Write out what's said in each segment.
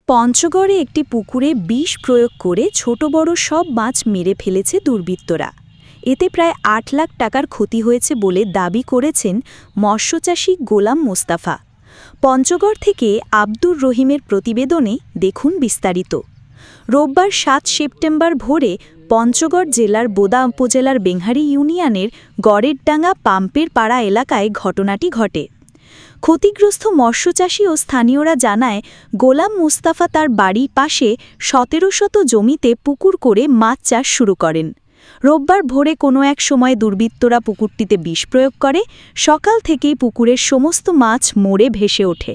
পঞ্চগড়ে একটি পুকুরে বিষ প্রয়োগ করে ছোট বড় সব মাছ মেরে ফেলেছে দুর্বৃত্তরা। এতে প্রায় ৮ লাখ টাকার ক্ষতি হয়েছে বলে দাবি করেছেন মৎস্যচাষী গোলাম মোস্তাফা। পঞ্চগড় থেকে আব্দুর রহিমের প্রতিবেদনে দেখুন বিস্তারিত। রোববার ৭ সেপ্টেম্বর ভোরে পঞ্চগড় জেলার বোদা উপজেলার বেংহারি ইউনিয়নের গড়েরডাঙ্গা পাম্পের পাড়া এলাকায় ঘটনাটি ঘটে। ক্ষতিগ্রস্ত মৎস্যচাষী ও স্থানীয়রা জানায়, গোলাম মুস্তাফা তার বাড়ির পাশে ১৭০০ জমিতে পুকুর করে মাছ চাষ শুরু করেন। রোববার ভোরে কোনো এক সময় দুর্বৃত্তরা পুকুরটিতে বিষ প্রয়োগ করে। সকাল থেকেই পুকুরের সমস্ত মাছ মরে ভেসে ওঠে।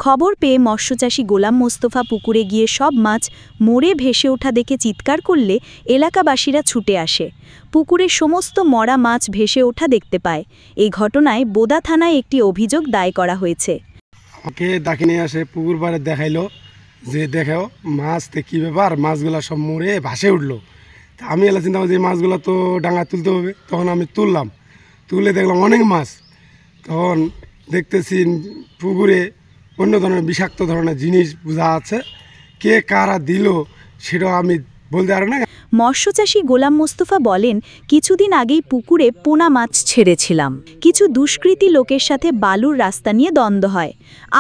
খবর পেয়ে মৎস্যচাষী গোলাম মোস্তফা পুকুরে গিয়ে সব মাছ মরে ভেসে ওঠা দেখে চিৎকার করলে এলাকাবাসীরা ছুটে আসে। পুকুরের সমস্ত মরা মাছ ভেসে ওঠা দেখতে পায়। এই ঘটনায় বোদা থানায় একটি অভিযোগ দায় করা হয়েছে। আমাকে ডাকে নিয়ে আসে, পুকুর পাড়ে দেখাইলো যে দেখো মাছ কী ব্যাপার, মাছগুলো সব মরে ভাসে উঠলো। তা আমি এলা চিন্তা করছি মাছগুলো তো ডাঙায় তুলতে হবে। তখন আমি তুলে দেখলাম অনেক মাছ। তখন দেখতেছি পুকুরে অন্য ধরনের বিষাক্ত ধরনের জিনিস বোঝা আছে। কে কারা দিল সেটাও আমি বলতে পারি না। মৎস্যচাষী গোলাম মোস্তফা বলেন, কিছুদিন আগেই পুকুরে পোনা মাছ ছেড়েছিলাম। কিছু দুষ্কৃতী লোকের সাথে বালুর রাস্তা নিয়ে দ্বন্দ্ব হয়।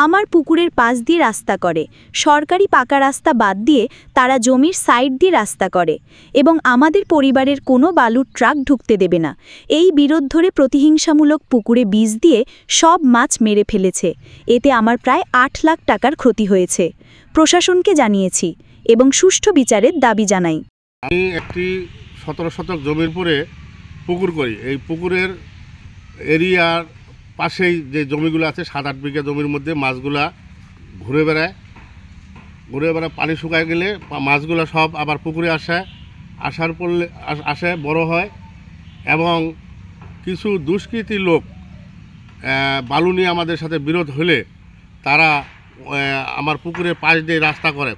আমার পুকুরের পাশ দিয়ে রাস্তা করে, সরকারি পাকা রাস্তা বাদ দিয়ে তারা জমির সাইড দিয়ে রাস্তা করে এবং আমাদের পরিবারের কোনো বালুর ট্রাক ঢুকতে দেবে না। এই বিরোধ ধরে প্রতিহিংসামূলক পুকুরে বিষ দিয়ে সব মাছ মেরে ফেলেছে। এতে আমার প্রায় ৮ লাখ টাকার ক্ষতি হয়েছে। প্রশাসনকে জানিয়েছি এবং সুষ্ঠু বিচারের দাবি জানাই। আমি একটি ১৭ শতক জমির উপরে পুকুর করি। এই পুকুরের এরিয়ার পাশেই যে জমিগুলো আছে ৭-৮ বিঘা জমির মধ্যে মাছগুলা ঘুরে বেড়ায়। পানি শুকায় গেলে মাছগুলো সব আবার পুকুরে আসে বড় হয় এবং কিছু দুষ্কৃতী লোক বালু নিয়ে আমাদের সাথে বিরোধ হলে তারা আমার পুকুরের পাশ দিয়ে রাস্তা করে।